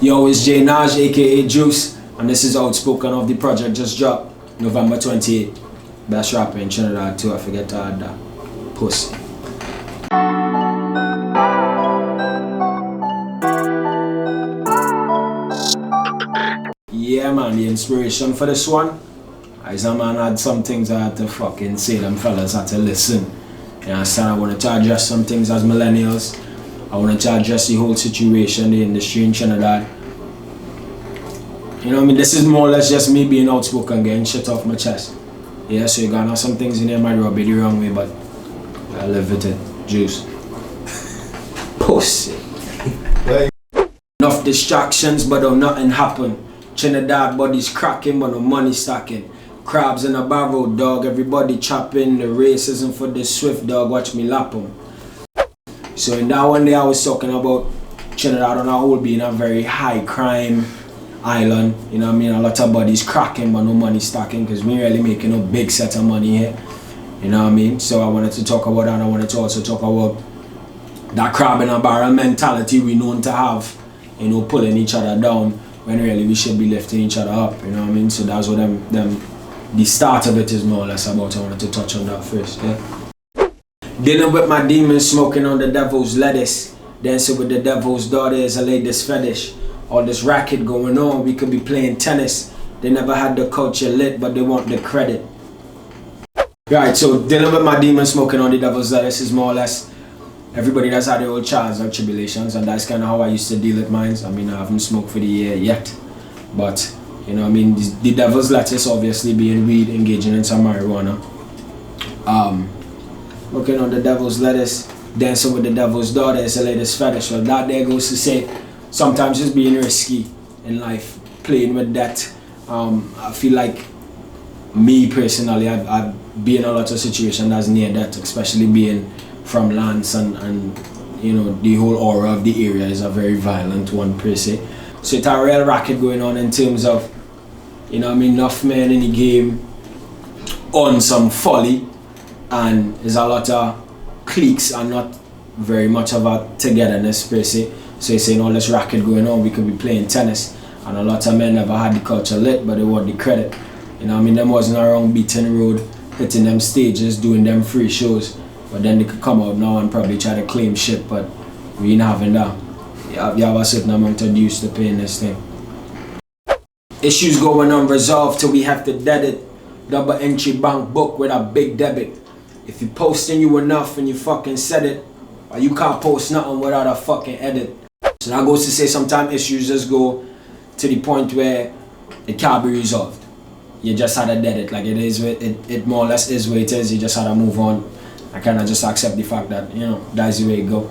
Yo, it's Nahge, aka Juice, and this is Outspoken of the project just dropped November 28th. Best rapper in Trinidad too, I forget to add that. Pussy. Yeah man, the inspiration for this one is a man had some things I had to fucking say, them fellas had to listen. You understand? I wanted to address some things as millennials. I wanted to address the whole situation, the industry in Trinidad. You know what I mean? This is more or less just me being outspoken, getting shit off my chest. Yeah, so you got some things in there might rub it the wrong way, but I live with it. Juice. Pussy. Enough distractions, but nothing happen. Trinidad bodies cracking, but no money stacking. Crabs in a barrel, dog. Everybody chopping. The race isn't for the swift, dog. Watch me lap 'em. So in that one day I was talking about Trinidad on a whole being a very high crime island. You know what I mean? A lot of bodies cracking but no money stacking because we really making a big set of money here. You know what I mean? So I wanted to talk about that, and I wanted to also talk about that crab in a barrel mentality we known to have. You know, pulling each other down when really we should be lifting each other up. You know what I mean? So that's what the start of it is more or less about. I wanted to touch on that first. Yeah. Dealing with my demons, smoking on the devil's lettuce. Dancing with the devil's daughter is a latest fetish. All this racket going on, we could be playing tennis. They never had the culture lit, but they want the credit. Right, so dealing with my demons, smoking on the devil's lettuce is more or less everybody that's had their own trials and tribulations, and that's kind of how I used to deal with mine. I mean, I haven't smoked for the year yet, but you know what I mean, the devil's lettuce obviously being weed, engaging in some marijuana. Looking on the devil's lettuce, dancing with the devil's daughter is the latest fetish. Well, that there goes to say, sometimes it's being risky in life, playing with that. I feel like me personally, I've been in a lot of situations that's near that, especially being from Lance and you know, the whole aura of the area is a very violent one per se. So it's a real racket going on in terms of, you know what I mean, enough men in the game on some folly, and there's a lot of cliques and not very much of a togetherness per se. So you're saying all this racket going on, we could be playing tennis, and a lot of men never had the culture lit, but they want the credit. You know what I mean? Them wasn't around beating the road, hitting them stages, doing them free shows, but then they could come out now and probably try to claim shit, but we ain't having that. You have a certain amount of dues to pay in this thing. Issues going unresolved till we have to dead it. Double entry bank book with a big debit. If you posting you enough and you fucking said it, or you can't post nothing without a fucking edit. So that goes to say sometimes issues just go to the point where it can't be resolved. You just had to dead it, like it more or less is what it is. You just had to move on. I kind of just accept the fact that, you know, that's the way it go.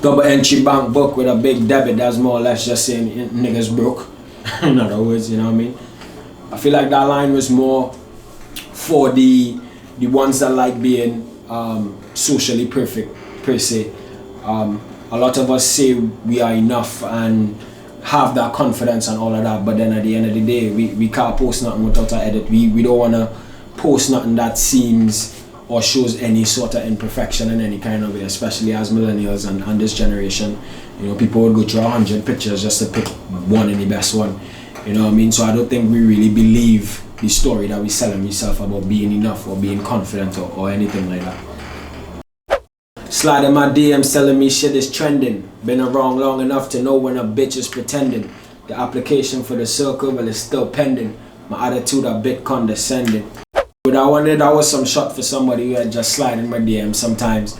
Double entry bank book with a big debit, that's more or less just saying niggas broke. In other words, you know what I mean? I feel like that line was more for the ones that like being socially perfect per se. A lot of us say we are enough and have that confidence and all of that, but then at the end of the day, we can't post nothing without an edit. We don't want to post nothing that seems or shows any sort of imperfection in any kind of way, especially as millennials and this generation. You know, people would go through 100 pictures just to pick one and the best one. You know what I mean? So I don't think we really believe the story that we selling ourselves about being enough or being confident or anything like that. Sliding my DMs telling me shit is trending. Been around long enough to know when a bitch is pretending. The application for the circle, well, it's still pending. My attitude a bit condescending. But I wonder that was some shot for somebody who had just sliding my DMs sometimes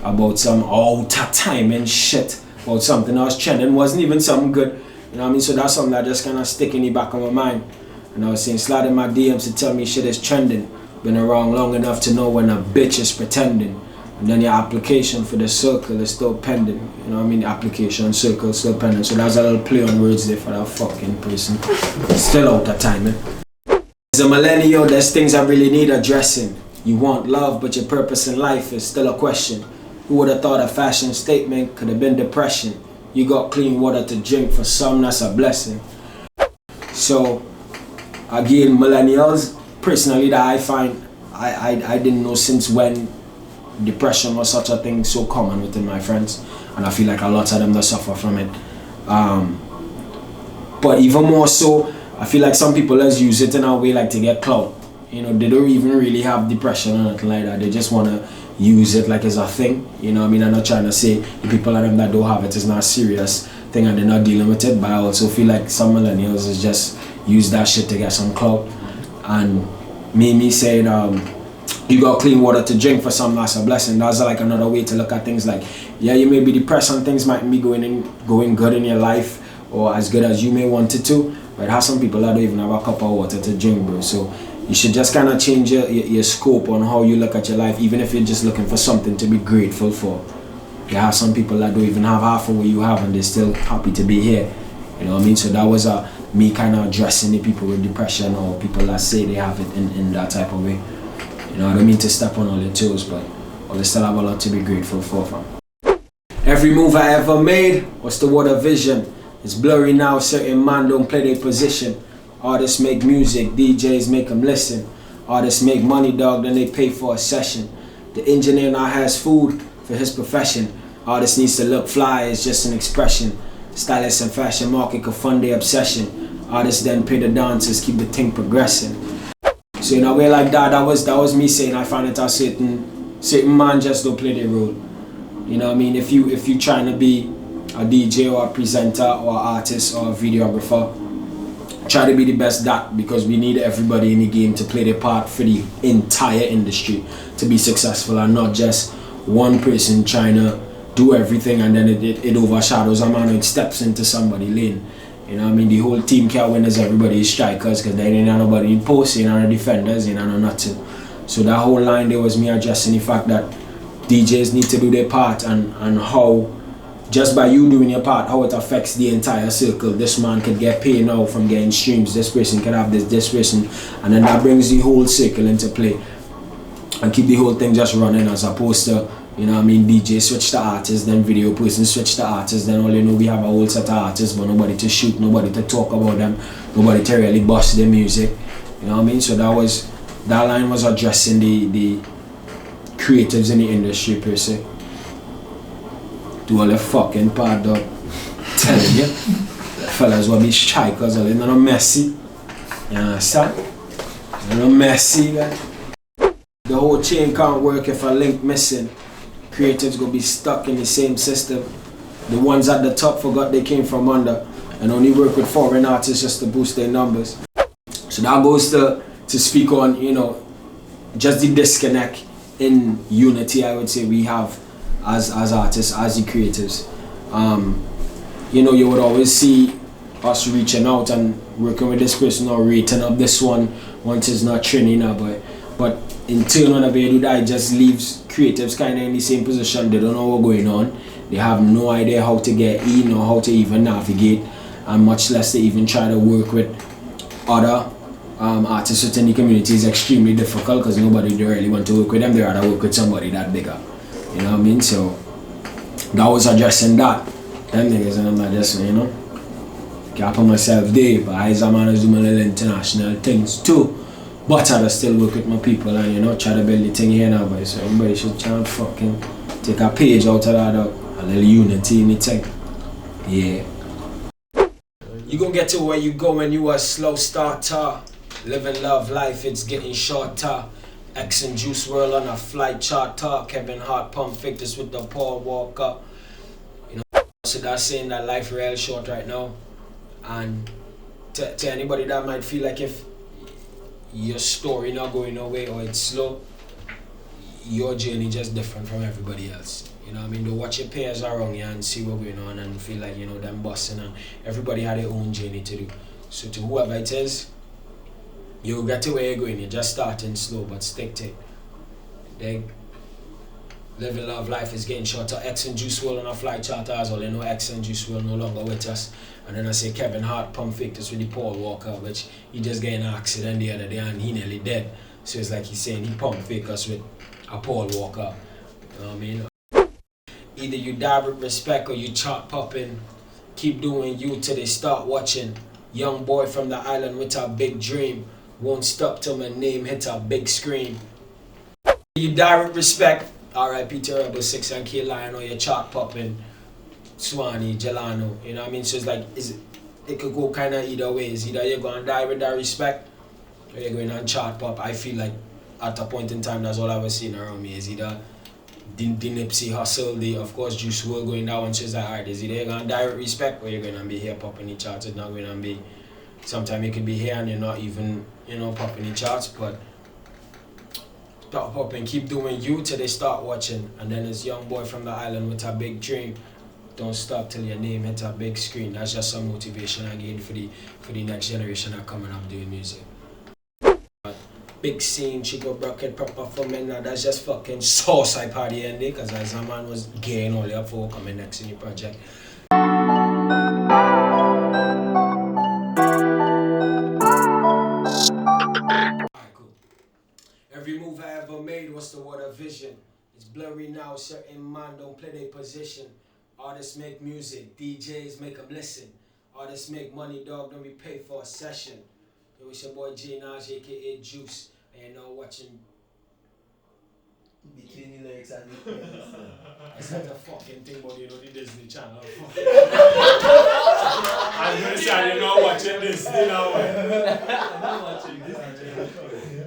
about some time and shit. About something that was trending, wasn't even something good. You know what I mean? So that's something that just kind of stick in the back of my mind. And I was saying, sliding my DMs to tell me shit is trending. Been around long enough to know when a bitch is pretending. And then your application for the circle is still pending. You know what I mean? The application circle is still pending. So that's a little play on words there for that fucking person. Still out of time, man. As a millennial, there's things that really need addressing. You want love, but your purpose in life is still a question. Who would have thought a fashion statement could have been depression? You got clean water to drink, for some that's a blessing. So, again, millennials, personally, that I find, I didn't know since when depression was such a thing so common within my friends, and I feel like a lot of them that suffer from it. But even more so, I feel like some people just use it in a way like to get clout. You know, they don't even really have depression or nothing like that. They just want to use it like it's a thing. You know what I mean? I'm not trying to say the people of them that don't have it is not a serious thing and they're not dealing with it, but I also feel like some millennials is just use that shit to get some clout. And me saying, you got clean water to drink for some, that's a blessing. That's like another way to look at things. Like, yeah, you may be depressed and things might be going good in your life or as good as you may want it to, but have some people that don't even have a cup of water to drink, bro. So you should just kind of change your scope on how you look at your life, even if you're just looking for something to be grateful for. You have some people that don't even have half of what you have and they're still happy to be here. You know what I mean? So that was me kind of addressing the people with depression or people that say they have it in that type of way. You know, I don't mean to step on all your toes, but I still have a lot to be grateful for, fam. Every move I ever made was toward a vision. It's blurry now, certain man don't play their position. Artists make music, DJs make them listen. Artists make money, dog, then they pay for a session. The engineer now has food for his profession. Artist needs to look fly, it's just an expression. Stylists and fashion market could fund their obsession. Artists then pay the dancers, keep the thing progressing. So in a way like that, that was me saying I find it a certain man just don't play their role. You know what I mean? If you trying to be a DJ or a presenter or artist or a videographer, try to be the best that, because we need everybody in the game to play their part for the entire industry to be successful, and not just one person trying to do everything and then it overshadows a man and steps into somebody's lane. You know what I mean? The whole team can't win as everybody is strikers, because there ain't nobody in post, ain't no defenders, ain't no nothing. So that whole line there was me addressing the fact that DJs need to do their part, and how just by you doing your part, how it affects the entire circle. This man could get paid now from getting streams, this person can have this person, and then that brings the whole circle into play and keep the whole thing just running, as opposed to, you know what I mean, DJ switch to artist, then video person switch to artist, then all you know we have a whole set of artists but nobody to shoot, nobody to talk about them, nobody to really bust their music. You know what I mean? So that line was addressing the creatives in the industry per se. Do all the fucking part, dog. Telling you. Fellas will be strikers, they're not messy. You understand? They're not messy, man. The whole chain can't work if a link missing. Creatives gonna be stuck in the same system. The ones at the top forgot they came from under and only work with foreign artists just to boost their numbers. So that goes to speak on, you know, just the disconnect in unity, I would say, we have as artists, as the creatives. You know, you would always see us reaching out and working with this person or rating up this one once it's not trending now, but in turn, whenever you do that, it just leaves creatives kind of in the same position. They don't know what's going on. They have no idea how to get in or how to even navigate, and much less to even try to work with other artists within the community is extremely difficult, because nobody really want to work with them. They rather work with somebody that bigger. You know what I mean? So that was addressing that. Them niggas, and I'm not just, you know, can't put myself there, but I as a man is doing little international things too. But I still work with my people and, you know, try to build the thing here now, boy. So everybody should try and fucking take a page out of that, a little unity in the thing. Yeah. You gonna get to where you go when you a slow starter. Living love life, it's getting shorter. X and Juice World on a flight charter. Kevin Hart pump victors with the Paul Walker. You know, so that's saying that life real short right now. And to anybody that might feel like if your story not going nowhere or it's slow, your journey just different from everybody else. You know what I mean? Don't watch your peers around you and see what's going on and feel like, you know, them busting, and everybody had their own journey to do. So to whoever it is, you'll get to where you're going. You're just starting slow, but stick to it. Then living love life is getting shorter. X and Juice World on a flight charter as well. You know, X and Juice World no longer with us. And then I say Kevin Hart pump victors with the Paul Walker, which he just got in an accident the other day and he nearly dead. So it's like he's saying he pump fake us with a Paul Walker. You know what I mean? Either you die with respect or you chart popping. Keep doing you till they start watching. Young boy from the island with a big dream. Won't stop till my name hits a big screen. You die with respect. R.I.P. to Rebel 6 and K Lion or your chart popping. Swanee, Jelano, you know what I mean? So it's like, it could go kind of either ways. Either you're going to die with that respect, or you're going on chart pop. I feel like at a point in time, that's all I was seeing around me is either the Nipsey Hussle, of course, Juice WRLD going down, and she's like, alright, is either you're going to die with respect, or you're going to be here popping the charts. It's not going to be, sometimes you could be here and you're not even, popping the charts, but start popping, keep doing you till they start watching. And then this young boy from the island with a big dream. Don't stop till your name hits a big screen. That's just some motivation again for the next generation that coming up doing music. But big scene, Chico Bucket, proper for me now. That's just fucking sauce I party ending, because as a man was getting all up for coming next in the project. Alright, cool. Every move I ever made was toward a vision. It's blurry now, certain man don't play their position. Artists make music, DJs make them listen. Artists make money, dog, don't be paid for a session. Yo, it's your boy J Nahge, aka Juice, and you're now watching. Between the lyrics and the playlist. It's not a fucking thing, but the Disney Channel. I'm gonna say you're not watching Disney now. I'm not watching Disney Channel.